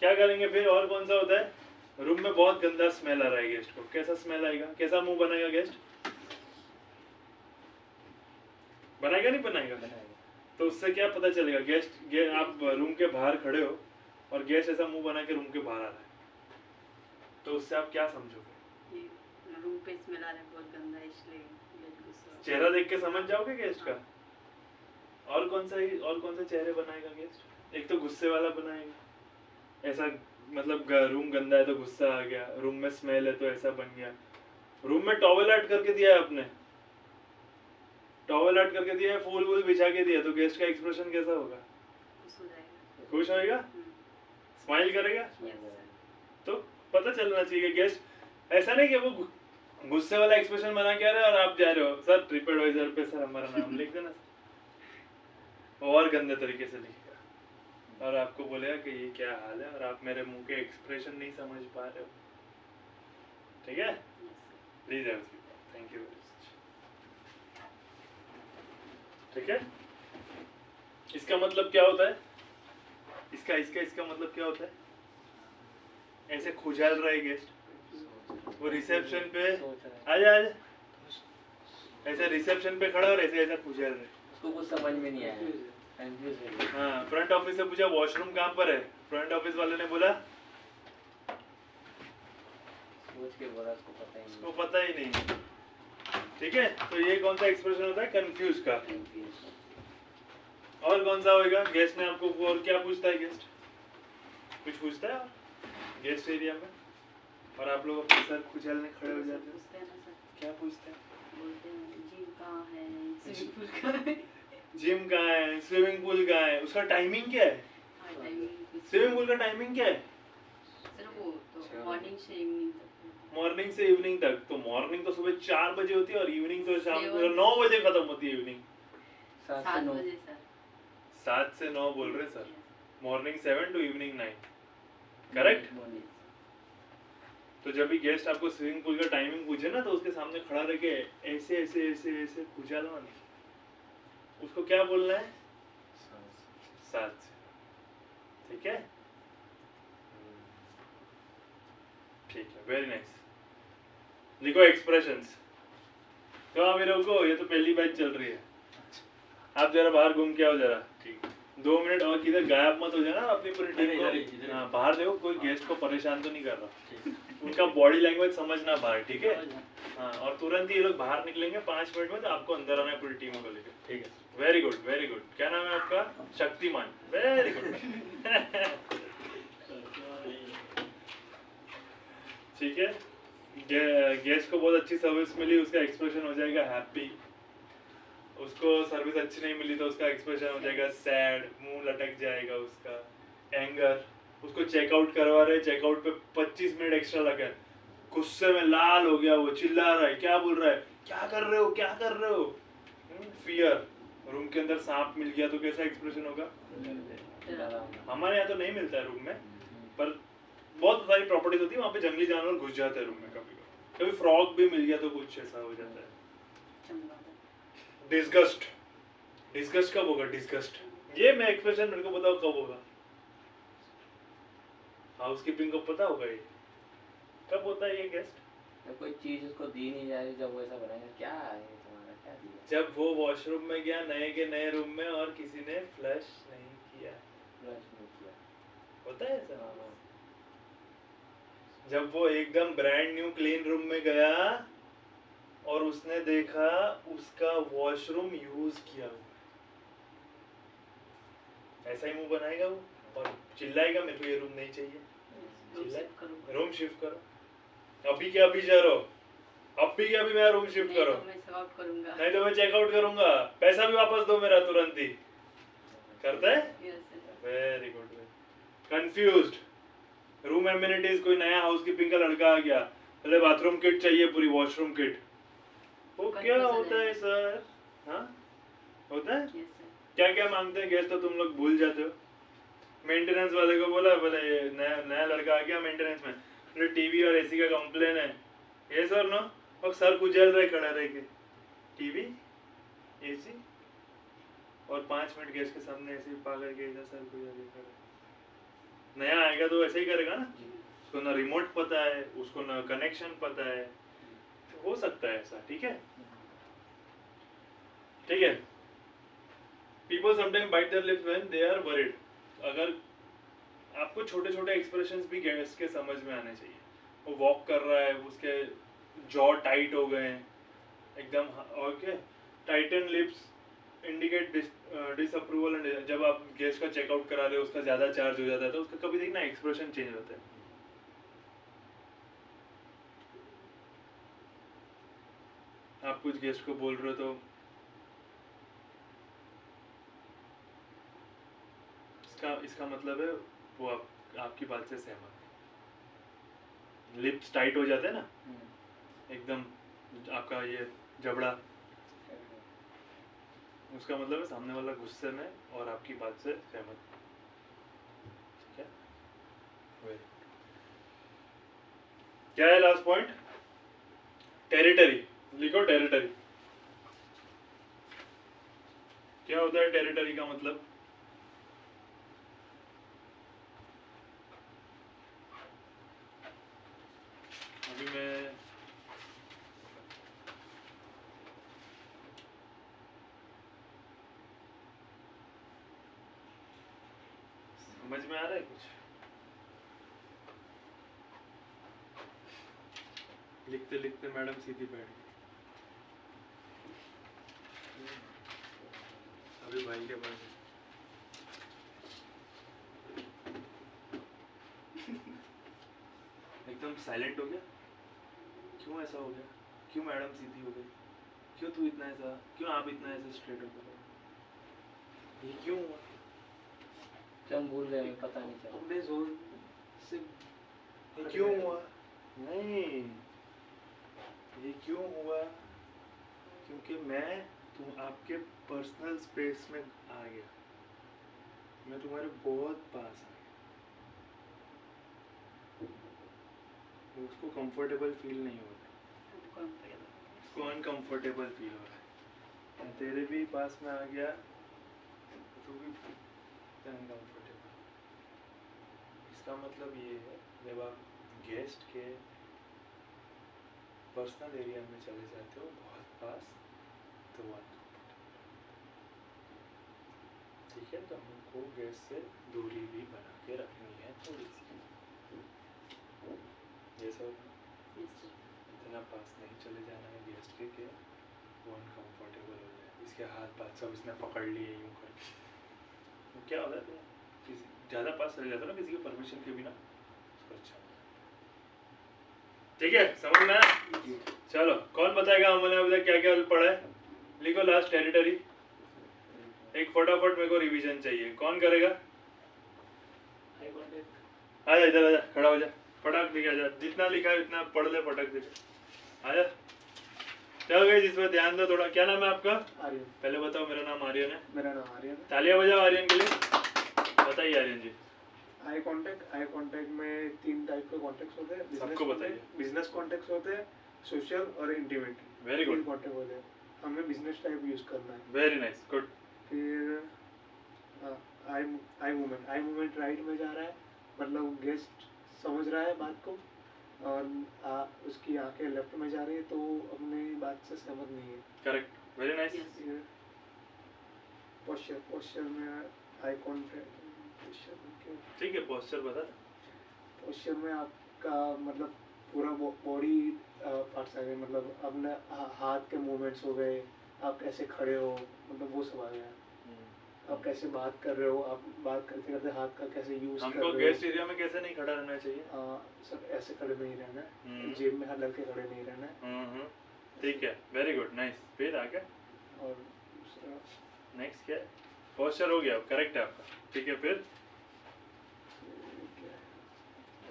क्या करेंगे फिर? और कौन सा होता है? रूम में बहुत गंदा स्मेल आ रहा है गेस्ट को, कैसा स्मेल आएगा? कैसा मुंह बनाएगा गेस्ट? बनाएगा नहीं बनाएगा? तो उससे क्या पता चलेगा? आप रूम के बाहर खड़े हो और गेस्ट ऐसा मुंह बना के रूम के बाहर आ रहा है, तो उससे आप क्या समझोगे? ये रूम पे स्मेल आ रहा है बहुत गंदा है, इसलिए गेस्ट गुस्सा। चेहरा देख के समझ जाओगे गेस्ट का। और कौन सा चेहरे बनाएगा गेस्ट? एक तो गुस्से वाला बनाएगा, ऐसा मतलब रूम गंदा है तो गुस्सा आ गया, रूम में स्मेल है तो ऐसा बन गया। रूम में टॉवेल ऐड करके दिया है आपने, टॉवेल ऐड करके दिया है, फूल वूल बिछा के दिया, तो गेस्ट का एक्सप्रेशन कैसा होगा? खुश हो जाएगा। खुश होएगा, स्माइल करेगा। तो पता चलना चाहिए गेस्ट ऐसा नहीं कि वो गुस्से वाला एक्सप्रेशन बना के आ रहा है और आप जा रहे हो सर ट्रिप एडवाइजर पे सर हमारा नाम लिख देना, वो और गंदे तरीके से लिखेगा और आपको बोलेगा कि ये क्या हाल है और आप मेरे मुंह के एक्सप्रेशन नहीं समझ पा रहे हो। ठीक है, please have seat, thank you very much. ठीक है, इसका मतलब क्या होता है? इसका मतलब क्या होता है? ऐसे खुजाल रहा है गेस्ट, वो रिसेप्शन पे आजा ऐसे रिसेप्शन पे खड़ा और ऐसे ऐसा खुजाल रहा है, उसको कुछ समझ में नहीं आया, कंफ्यूज है। हाँ फ्रंट ऑफिस से पूछा वॉशरूम कहाँ पर है, फ्रंट ऑफिस वाले ने बोला सोच के बोला, उसको पता ही नहीं। ठीक है, तो ये कौन सा एक्सप्रेशन होता है? कंफ्यूज का। और कौन सा होएगा? गेस्ट ने आपको और क्या पूछता है? गेस्ट कुछ पूछता है गेस्ट एरिया में और आप लोग अपने सर खुजालने खड़े हो जाते पूछते हैं ना सर, हैं। क्या पूछते हैं? बोलते हैं जिम कहाँ है, स्विमिंग पूल कहाँ है। जिम कहाँ है, स्विमिंग पूल कहाँ है, उसका टाइमिंग क्या है? हाँ, टाइमिंग स्विमिंग पूल का टाइमिंग क्या है? सर वो तो मॉर्निंग से इवनिंग तक। मॉर्निंग से इवनिंग तक। तो मॉर्निंग तो सुबह 4 बजे होती है और इवनिंग तो शाम को 7 9 बजे खत्म होती है इवनिंग। 7 बजे सर। 7 से 9 बोल रहे sir, morning 7 to evening 9, correct? तो जब भी गेस्ट आपको स्विमिंग पूल का टाइमिंग पूछे ना तो उसके सामने खड़ा रह के ऐसे ऐसे ऐसे ऐसे खुजालना नहीं, उसको क्या बोलना है? 7 से। ठीक है, ठीक है, वेरी नाइस। लिखो एक्सप्रेशंस। तो अभी रुको, ये तो पहली बैच चल रही है, आप जरा बाहर घूम के आओ जरा। ठीक, 2 मिनट और किधर गायब मत हो जाना अपनी पूरी टीम को। हाँ बाहर देखो, कोई गेस्ट को परेशान तो नहीं कर रहा, उनका बॉडी लैंग्वेज समझना बाहर। ठीक है, हाँ, और तुरंत ही ये लोग बाहर निकलेंगे 5 मिनट में, तो आपको अंदर आना है पूरी टीम को लेकर। ठीक है, वेरी गुड वेरी गुड। क्या नाम है आपका? Shaktimaan, very good. ठीक है, गेस्ट को बहुत अच्छी सर्विस मिली, उसका एक्सप्रेशन हो जाएगा हैप्पी। उसको सर्विस अच्छी नहीं मिली तो उसका एक्सप्रेशन हो जाएगा सैड, मुंह लटक जाएगा उसका, एंगर। उसको चेकआउट करवा रहे, चेकआउट पे 25 मिनट एक्स्ट्रा लगे, गुस्से में लाल हो गया, वो चिल्ला रहा है, क्या बोल रहा है, क्या कर रहे हो, क्या कर रहे हो? फियर, रूम के अंदर सांप मिल गया तो कैसा एक्सप्रेशन होगा? हमारे यहाँ तो नहीं मिलता है रूम में, पर बहुत सारी प्रॉपर्टीज होती है, वहाँ पे जंगली जानवर घुस जाते हैं रूम में, कभी कभी फ्रॉग भी मिल गया तो कुछ ऐसा हो जाता है। चमगादड़। डिस्गस्ट, डिस्गस्ट कब होगा? डिस्गस्ट, ये मैं एक्सप्रेशन मेरे को बताओ कब होगा? हाउसकीपिंग को पता होगा ये कब होता है ये गेस्ट? जब कोई चीज उसको दी नहीं जा रही, जब वो ऐसा बनाएगा क्या है तुम्हारा, क्या दिया? जब वो वॉशरूम में गया नए के नए रूम में और किसी ने फ्लश नहीं किया, फ्लश नहीं किया। होता है ऐसा? हाँ, हाँ। जब वो एकदम ब्रांड न्यू क्लीन रूम में गया और उसने देखा उसका वॉशरूम यूज किया हुआ है, ऐसा ही मुंह बनाएगा वो और चिल्लाएगा मेरे को ये रूम नहीं चाहिए, रूम शिफ्ट करूंगा। रूम शिफ्ट करो। अभी क्या अभी जा रहो, अभी क्या अभी मेरा रूम शिफ्ट नहीं करो, तो मैं सब आउट करूंगा। नहीं तो मैं चेकआउट करूंगा, पैसा भी वापस दो मेरा तुरंत ही। करता है? Yes, very good. Confused, room amenities, कोई नया हाउसकीपिंग का लड़का आ गया, पहले बाथरूम किट चाहिए पूरी, वॉशरूम किट, वो क्या Confusion होता है है। सर? हाँ होता है? yes, sir. क्या क्या मांगते हैं गेस्ट तो तुम लोग भूल जाते हो। मेंटेनेंस वाले को बोला, बोले नया नया लड़का आ गया मेंटेनेंस में, बोले टीवी और एसी का कंप्लेन है, ये सर नो, और सर कुचल रहे खड़ा रह के, टीवी एसी और 5 मिनट गेस्ट के सामने ऐसे ही पागल के इधर सर कुचल के खड़ा। नया आएगा तो ऐसे ही करेगा ना, उसको ना रिमोट पता है, उसको ना कनेक्शन पता है, हो सकता है ऐसा, ठीक है? ठीक है। People sometimes bite their lips when they are worried. अगर आपको छोटे छोटे एक्सप्रेशंस भी गेस्ट के समझ में आने चाहिए। वो वॉक कर रहा है, उसके जॉ टाइट हो गए हैं एकदम, okay, Titan lips indicate disapproval, and जब आप गेस्ट का चेकआउट करा रहे हो उसका ज़्यादा चार्ज हो जाता है तो उसका कभी देखना एक्सप्रेशन चेंज होता है। आप कुछ गेस्ट को बोल रहे हो तो इसका मतलब है वो आपकी बात से सहमत है। लिप्स टाइट हो जाते हैं ना एकदम, आपका ये जबड़ा, उसका मतलब है सामने वाला गुस्से में और आपकी बात से सहमत। ठीक है, क्या है लास्ट पॉइंट? टेरिटरी, लिखो टेरिटरी। क्या होता है टेरिटरी का मतलब? अभी मैं समझ में आ रहा है कुछ? लिखते लिखते मैडम सीधी बैठ गई। अभी भाई के पास एकदम साइलेंट हो गया। क्यों ऐसा हो गया? क्यों मैडम सीधी हो गई? क्यों तू इतना ऐसा, क्यों आप इतना ऐसा स्ट्रेट हो गए? ये क्यों हुआ? हम भूल गए, हमें पता नहीं चला। अपने जोन से ये क्यों हुआ? नहीं, ये क्यों हुआ? क्योंकि मैं तुम आपके पर्सनल स्पेस में आ गया, मैं तुम्हारे बहुत पास आ गया, उसको कंफर्टेबल फील नहीं हो रहा, उसको अनकंफर्टेबल फील हो रहा है। मैं तेरे भी पास में आ गया, तू भी अनकंफर्टेबल। इसका मतलब ये है जब आप गेस्ट के पर्सनल एरिया में चले जाते हो बहुत पास, तो वो अनकंफर्टेबल। ठीक है, तो हमको गेस्ट से दूरी भी बना के रखनी है थोड़ी सी। ये सब इतना पास नहीं चले जाना है गेस्ट के वो अनकंफर्टेबल हो जाए, इसके हाथ पाथ सब इसने पकड़ लिए यूँ करके। तो क्या होता है, तो किसी ज़्यादा पास चले जाता है ना किसी के परमिशन के बिना, उसको अच्छा होता है। ठीक है, समझ में आया? चलो, कौन बताएगा हमने अभी तक क्या क्या पढ़ा है? लिखो लास्ट टेरिटरी। एक फटाफट मेरे को रिवीजन चाहिए, कौन करेगा? आ जा इधर, आ जा, खड़ा हो जा, फटाक लिखा जा, जितना लिखा है उतना पढ़ ले, फटाक से आ जा। चलो गाइस, इस पर ध्यान दो थोड़ा। क्या नाम है आपका? आर्यन। पहले बताओ। मेरा नाम आर्यन है। मेरा नाम आर्यन है। तालियां बजाओ आर्यन के लिए। बताइए आर्यन जी। आई कांटेक्ट में 3 टाइप के कॉन्टेक्ट होते हैं। सबको बताइए। बिजनेस कॉन्टेक्ट होते हैं, सोशल और इंटीमेट। वेरी गुड, कॉन्टेक्ट होते हैं, हमें बिजनेस टाइप यूज करना है। Very nice, good. फिर आई मूवमेंट राइट में जा रहा है, मतलब गेस्ट समझ रहा है बात को, और उसकी आंखें लेफ्ट में जा रही है तो अपनी बात से सहमत नहीं है। Correct, very nice. Yes. Posture में आई कॉन्टेक्ट, ठीक है, पोस्चर बता। पोस्चर में आपका मतलब पूरा बॉडी पार्ट्स आ गए, मतलब अपने हाथ के मूवमेंट्स हो गए, आप कैसे खड़े हो, मतलब वो सब आ गया। आप कैसे बात कर रहे हो, आप बात करते करते हाथ का कैसे यूज कर हमको रहे हो। गेस्ट एरिया में कैसे नहीं खड़ा रहना चाहिए? सब ऐसे खड़े नहीं रहना है, हम्म। जेब में हाथ डाल के खड़े नहीं रहना है। ठीक है, वेरी गुड, नाइस। फिर आगे और दूसरा नेक्स्ट क्या है? पोस्चर हो गया, करेक्ट है आपका। ठीक है, फिर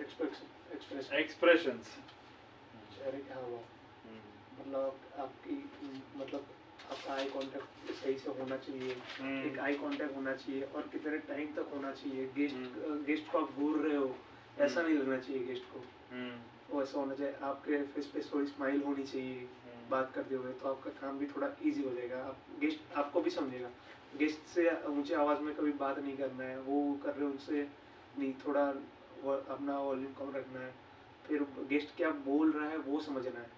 एक्सप्रेशन, एक्सप्रेशंस। चेहरे के हाव भाव, मतलब आपकी मतलब आपका आई कांटेक्ट सही से होना चाहिए। एक आई कांटेक्ट होना चाहिए और कितने टाइम तक होना चाहिए। गेस्ट को आप घूर रहे हो, ऐसा नहीं लगना चाहिए गेस्ट को, वो ऐसा होना चाहिए। आपके फेस पे थोड़ी स्माइल होनी चाहिए बात करते हुए, तो आपका काम भी थोड़ा इजी हो जाएगा। आप गेस्ट आपको भी समझेगा। गेस्ट से ऊंचे आवाज़ में कभी बात नहीं करना है, वो कर रहे हो उनसे नहीं, थोड़ा अपना वॉल्यूम कम रखना है। फिर गेस्ट क्या बोल रहा है वो समझना है।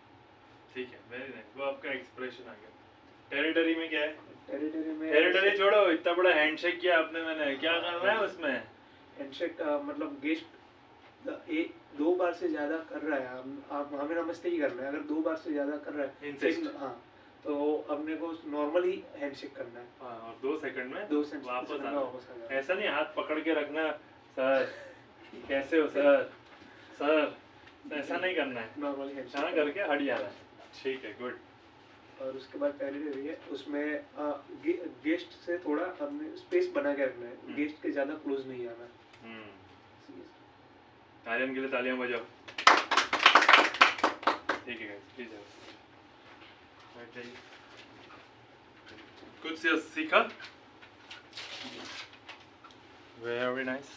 ठीक है, वेरी नाइस। वो आपका एक्सप्रेशन आ गया। टेरिटरी में क्या है? टेरिटरी छोड़ो, इतना बड़ा हैंडशेक किया आपने, मैंने क्या करना है उसमें? हैंडशेक मतलब गेस्ट 2 बार से ज्यादा कर रहा है, आप हमें नमस्ते ही करना है। अगर 2 बार से ज्यादा कर रहा है Insist. हाँ, तो अपने को नॉर्मली हैंडशेक करना है। हाँ, और 2 सेकंड में 2 सेकंड वापस में आना। वापस आ जाना है। ऐसा नहीं हाथ पकड़ के रखना, सर कैसे हो सर, सर ऐसा नहीं करना है। नॉर्मली हाँ, हैंडशेक करके हट जाना है। ठीक है, गुड। और उसके बाद टेरिटरी है, उसमें गेस्ट से थोड़ा अपने स्पेस बना के रखना है। गेस्ट के ज्यादा क्लोज नहीं आना है। आर्यन के लिए तालियां बजाओ। ठीक है गाइस, प्लीज बैठ जाइए। कुछ सीखा? Very nice.